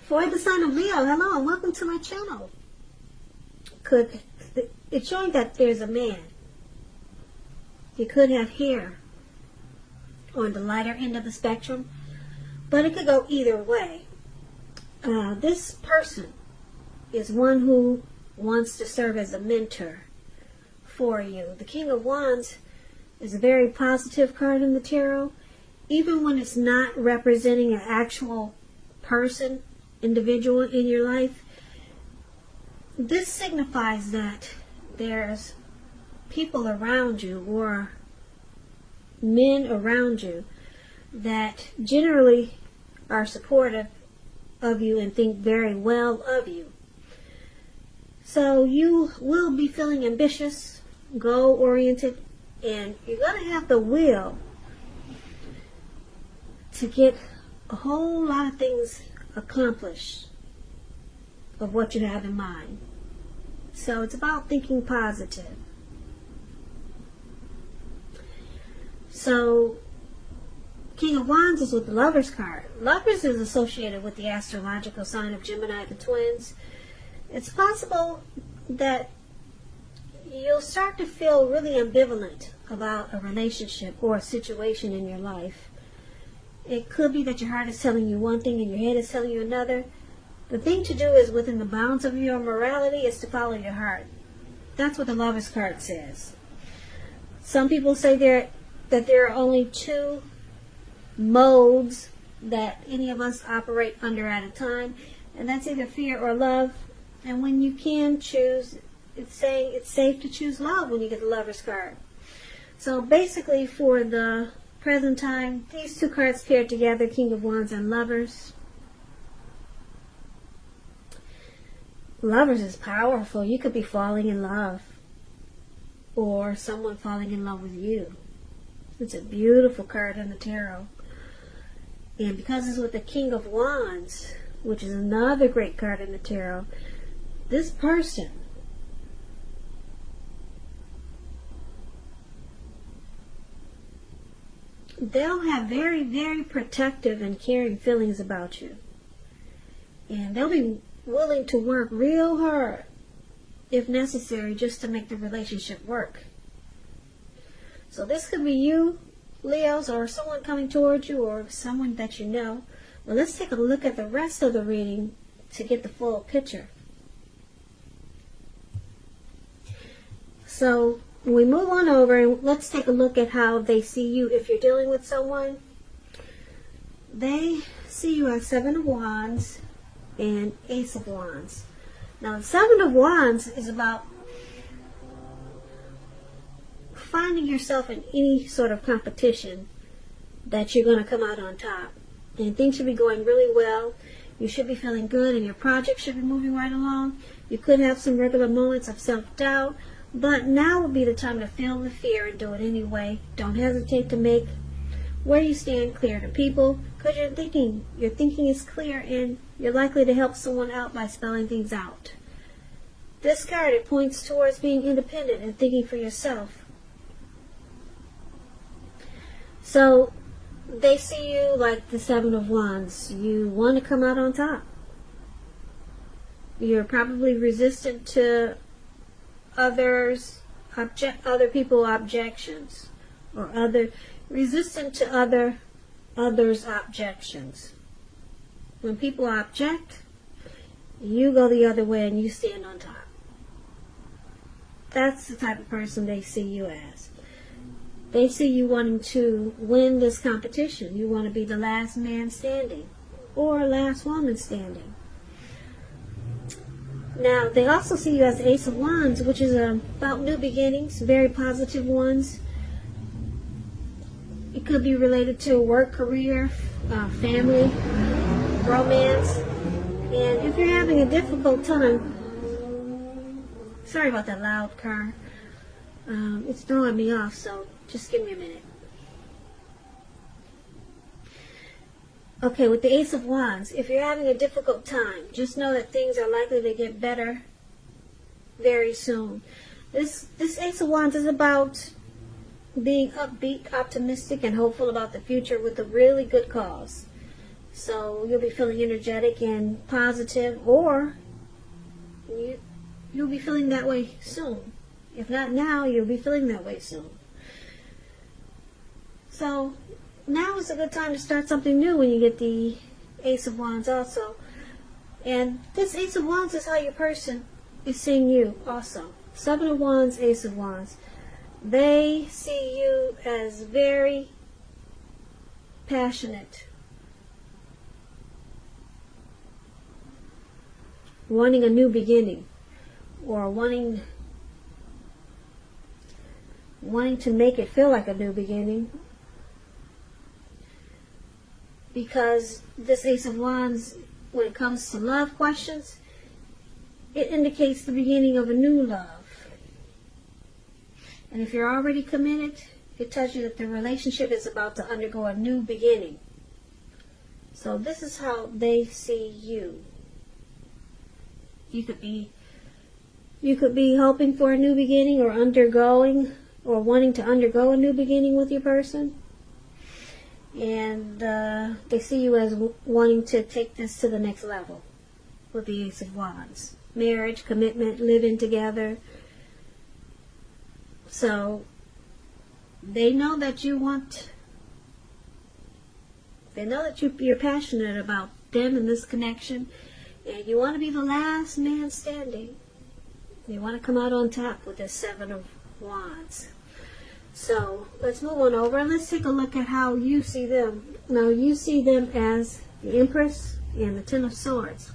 For the sign of Leo, hello and welcome to my channel. It's showing that there's a man. He could have hair on the lighter end of the spectrum, but it could go either way. This person is one who wants to serve as a mentor for you. The King of Wands is a very positive card in the tarot, even when it's not representing an actual person, individual in your life. This signifies that there's people around you or men around you that generally are supportive of you and think very well of you. So you will be feeling ambitious, goal-oriented, and you're going to have the will to get a whole lot of things accomplished of what you have in mind. So it's about thinking positive. So King of Wands is with the Lovers card. Lovers is associated with the astrological sign of Gemini, the twins. It's possible that you'll start to feel really ambivalent about a relationship or a situation in your life. It could be that your heart is telling you one thing and your head is telling you another. The thing to do is, within the bounds of your morality, is to follow your heart. That's what the Lovers card says. Some people say that there are only two modes that any of us operate under at a time, and that's either fear or love. And when you can choose, it's saying it's safe to choose love when you get the Lovers card. So basically, for the present time, these two cards paired together, King of Wands and Lovers. Lovers is powerful. You could be falling in love, or someone falling in love with you. It's a beautiful card in the tarot. And because it's with the King of Wands, which is another great card in the tarot, this person they'll have very, very protective and caring feelings about you. And they'll be willing to work real hard, if necessary, just to make the relationship work. So this could be you, Leos, or someone coming towards you, or someone that you know. Well, let's take a look at the rest of the reading to get the full picture. So we move on over and let's take a look at how they see you if you're dealing with someone. They see you as Seven of Wands and Ace of Wands. Now, the Seven of Wands is about finding yourself in any sort of competition that you're going to come out on top. And things should be going really well. You should be feeling good and your project should be moving right along. You could have some regular moments of self-doubt, but now would be the time to feel the fear and do it anyway. Don't hesitate to make where you stand clear to people, because your thinking is clear and you're likely to help someone out by spelling things out. This card, it points towards being independent and thinking for yourself. So they see you like the Seven of Wands. You want to come out on top. You're probably resistant to other people's objections, or resistant to others' objections. When people object, you go the other way and you stand on top. That's the type of person they see you as. They see you wanting to win this competition. You want to be the last man standing, or last woman standing. Now, they also see you as the Ace of Wands, which is about new beginnings, very positive ones. It could be related to work, career, family, romance. And if you're having a difficult time, sorry about that loud car. It's throwing me off, so just give me a minute. Okay, with the Ace of Wands, if you're having a difficult time, just know that things are likely to get better very soon. This Ace of Wands is about being upbeat, optimistic, and hopeful about the future with a really good cause. So you'll be feeling energetic and positive, or you'll be feeling that way soon. If not now, you'll be feeling that way soon. So now is a good time to start something new when you get the Ace of Wands also. And this Ace of Wands is how your person is seeing you also. 7 of Wands, Ace of Wands. They see you as very passionate, wanting a new beginning, or wanting to make it feel like a new beginning. Because this Ace of Wands, when it comes to love questions, it indicates the beginning of a new love. And if you're already committed, it tells you that the relationship is about to undergo a new beginning. So this is how they see you. You could be hoping for a new beginning, or undergoing, or wanting to undergo a new beginning with your person. And they see you as wanting to take this to the next level with the Ace of Wands. Marriage, commitment, living together. So they know that you're passionate about them and this connection, and you want to be the last man standing. You want to come out on top with this 7 of Wands. So let's move on over and let's take a look at how you see them. Now you see them as the Empress and the 10 of Swords.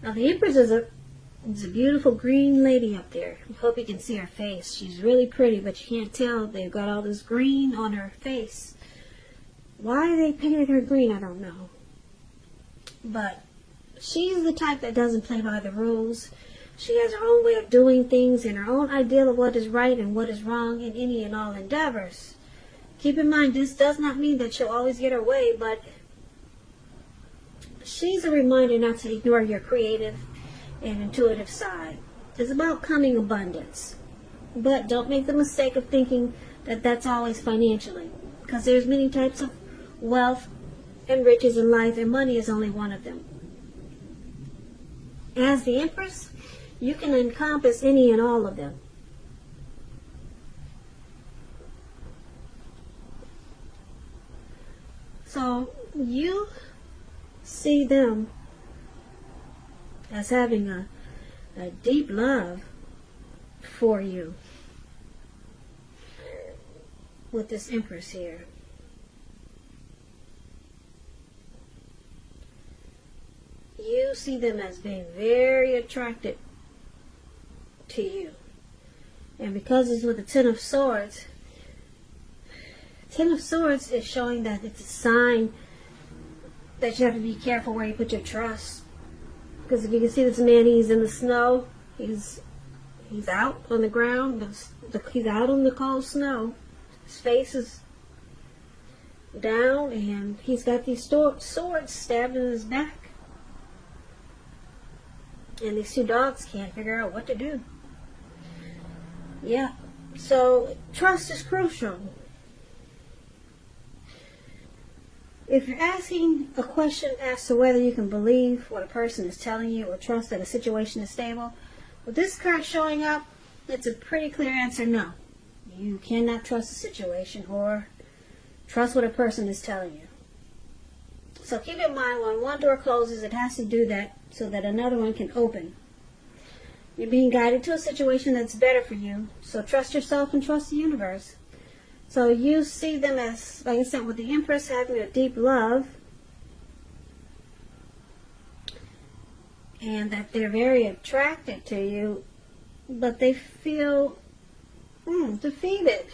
Now the Empress is a beautiful green lady up there. I hope you can see her face. She's really pretty, but you can't tell. They've got all this green on her face. Why they painted her green, I don't know. But she's the type that doesn't play by the rules. She has her own way of doing things and her own ideal of what is right and what is wrong in any and all endeavors. Keep in mind, this does not mean that she'll always get her way, but she's a reminder not to ignore your creative and intuitive side. It's about coming abundance. But don't make the mistake of thinking that that's always financially, because there's many types of wealth and riches in life, and money is only one of them. As the Empress, you can encompass any and all of them. So you see them as having a deep love for you with this Empress here. You see them as being very attracted to you. And because it's with the 10 of Swords, 10 of Swords is showing that it's a sign that you have to be careful where you put your trust. Because if you can see this man, he's in the snow. He's out on the ground. He's out on the cold snow. His face is down, and he's got these swords stabbed in his back. And these two dogs can't figure out what to do. Yeah, so trust is crucial. If you're asking a question as to whether you can believe what a person is telling you or trust that a situation is stable, with this card showing up, it's a pretty clear answer: no. You cannot trust a situation or trust what a person is telling you. So keep in mind, when one door closes, it has to do that so that another one can open. You're being guided to a situation that's better for you, so trust yourself and trust the universe. So you see them as, like I said, with the Empress having a deep love, and that they're very attracted to you, but they feel defeated.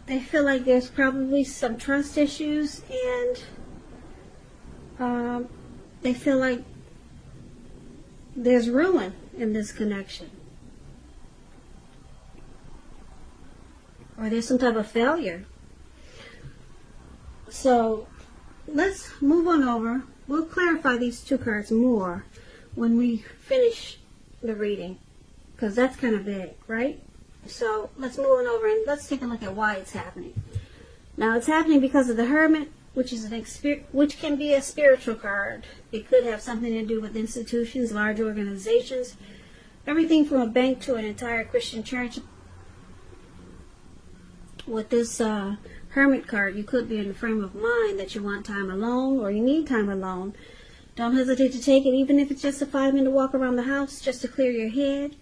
They feel like there's probably some trust issues, and they feel like there's ruin in this connection. Or there's some type of failure. So let's move on over. We'll clarify these two cards more when we finish the reading, because that's kind of big, right? So let's move on over and let's take a look at why it's happening. Now it's happening because of the Hermit, which is which can be a spiritual card. It could have something to do with institutions, large organizations, everything from a bank to an entire Christian church. With this Hermit card, you could be in the frame of mind that you want time alone or you need time alone. Don't hesitate to take it, even if it's just a 5-minute walk around the house just to clear your head.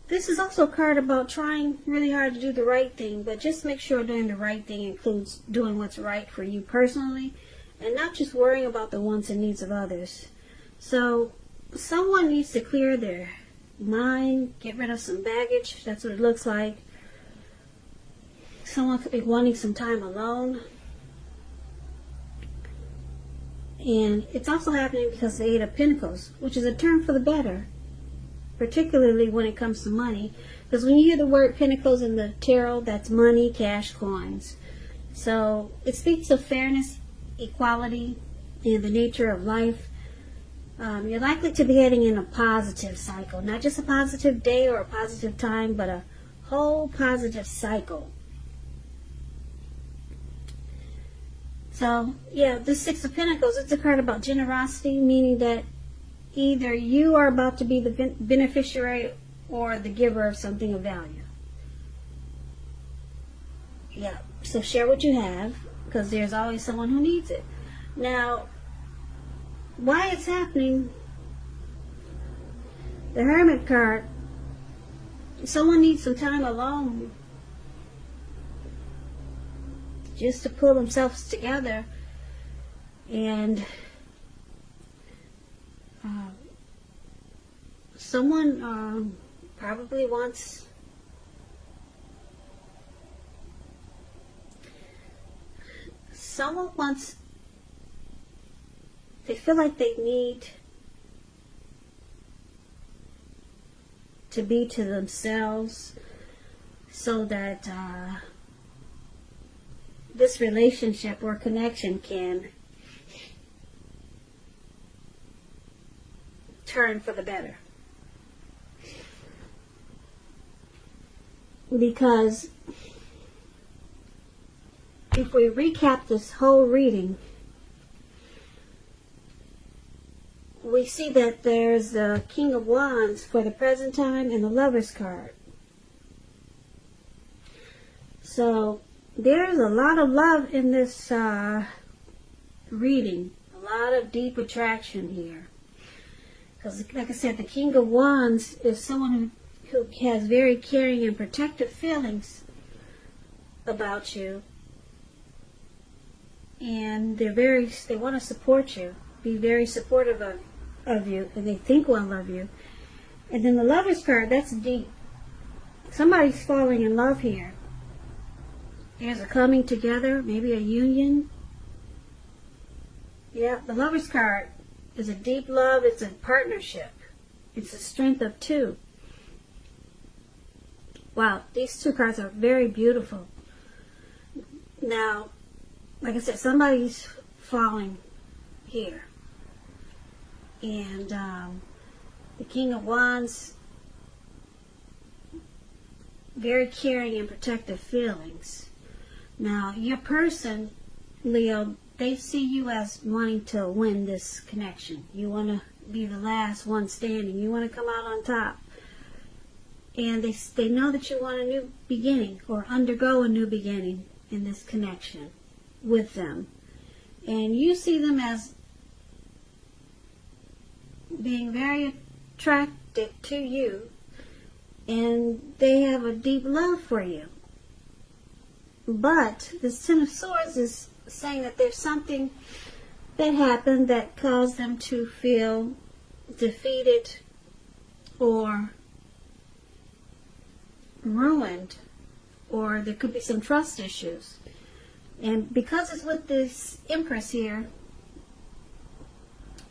This is also a card about trying really hard to do the right thing, but just make sure doing the right thing includes doing what's right for you personally and not just worrying about the wants and needs of others. So someone needs to clear their mind, get rid of some baggage. That's what it looks like. Someone could be wanting some time alone. And it's also happening because of the Eight of Pentacles, which is a turn for the better, particularly when it comes to money. Because when you hear the word pentacles in the tarot, that's money, cash, coins. So it speaks of fairness, equality, and the nature of life. You're likely to be heading in a positive cycle. Not just a positive day or a positive time, but a whole positive cycle. So, yeah, this Six of Pentacles, it's a card about generosity, meaning that either you are about to be the beneficiary or the giver of something of value. Yeah, so share what you have, because there's always someone who needs it. Now, why it's happening, the Hermit card, someone needs some time alone just to pull themselves together and someone probably wants they feel like they need to be to themselves so that this relationship or connection can turn for the better. Because if we recap this whole reading, we see that there's the King of Wands for the present time and the Lover's card. So there's a lot of love in this reading, a lot of deep attraction here. Because, like I said, the King of Wands is someone who has very caring and protective feelings about you. And they want to support you, be very supportive of you, and they think well of you. And then the Lover's card, that's deep. Somebody's falling in love here. There's a coming together, maybe a union. Yeah, the Lover's card is a deep love. It's a partnership. It's a strength of two. Wow, these two cards are very beautiful. Now, like I said, somebody's falling here. And the King of Wands, very caring and protective feelings. Now, your person, Leo, they see you as wanting to win this connection. You want to be the last one standing. You want to come out on top. And they know that you want a new beginning or undergo a new beginning in this connection with them. And you see them as being very attracted to you. And they have a deep love for you. But this Ten of Swords is saying that there's something that happened that caused them to feel defeated or ruined, or there could be some trust issues. And because it's with this Empress here,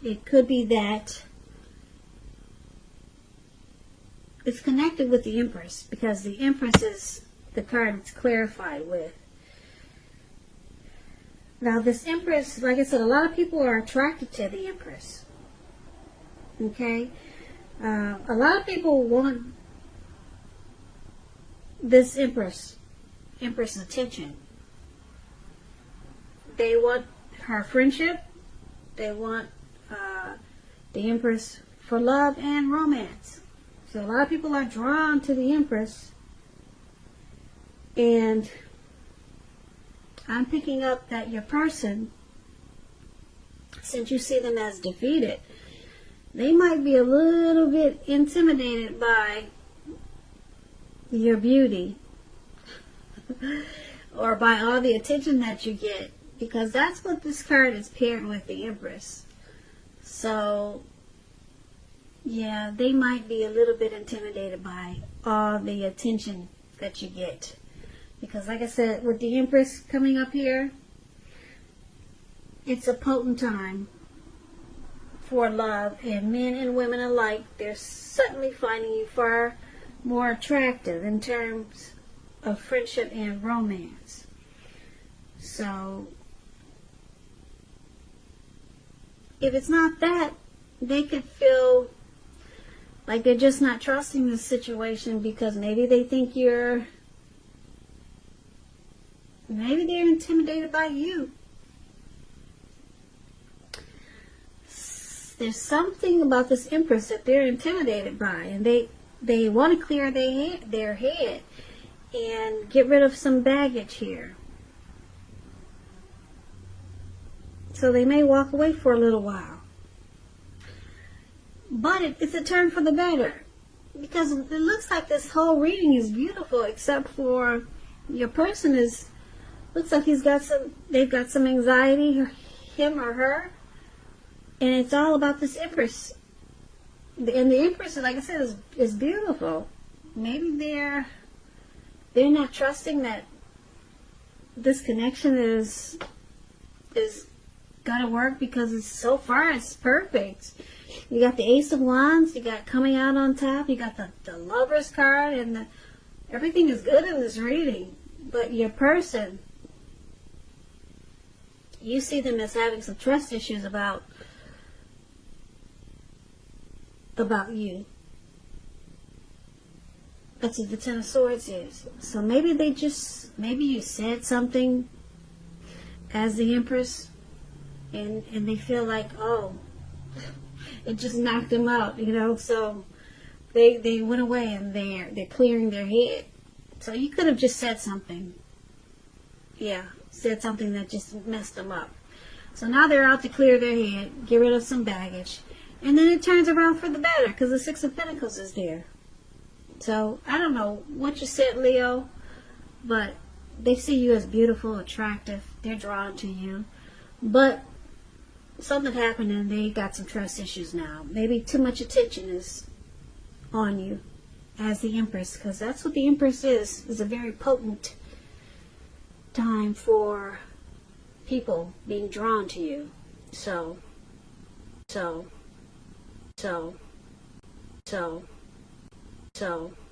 it could be that it's connected with the Empress, because the Empress is the card it's clarified with. Now this Empress, like I said, a lot of people are attracted to the Empress. Okay? A lot of people want this Empress's attention. They want her friendship. They want the Empress for love and romance. So a lot of people are drawn to the Empress. And I'm picking up that your person, since you see them as defeated, they might be a little bit intimidated by your beauty or by all the attention that you get, because that's what this card is paired with, the Empress. So yeah, they might be a little bit intimidated by all the attention that you get, because like I said, with the Empress coming up here, it's a potent time for love, and men and women alike, they're suddenly finding you far more attractive in terms of friendship and romance. So if it's not that, they could feel like they're just not trusting the situation, because maybe they think maybe they're intimidated by you. There's something about this Empress that they're intimidated by, and they want to clear their head and get rid of some baggage here. So they may walk away for a little while. But it's a turn for the better, because it looks like this whole reading is beautiful, except for your person looks like they've got some anxiety, him or her. And it's all about this Empress. And the Empress, like I said, is beautiful. Maybe they're not trusting that this connection is gonna work, because so far it's perfect. You got the Ace of Wands, you got coming out on top, you got the Lover's card, and everything is good in this reading. But your person, you see them as having some trust issues about you. That's what the Ten of Swords is. So maybe you said something as the Empress, and they feel like, oh, it just knocked them out, so they went away, and they're clearing their head. So you could have just said something. Yeah, said something that just messed them up. So now they're out to clear their head, get rid of some baggage. And then it turns around for the better, because the Six of Pentacles is there. So I don't know what you said, Leo, but they see you as beautiful, attractive. They're drawn to you. But something happened, and they got some trust issues now. Maybe too much attention is on you as the Empress, because that's what the Empress is a very potent time for people being drawn to you. So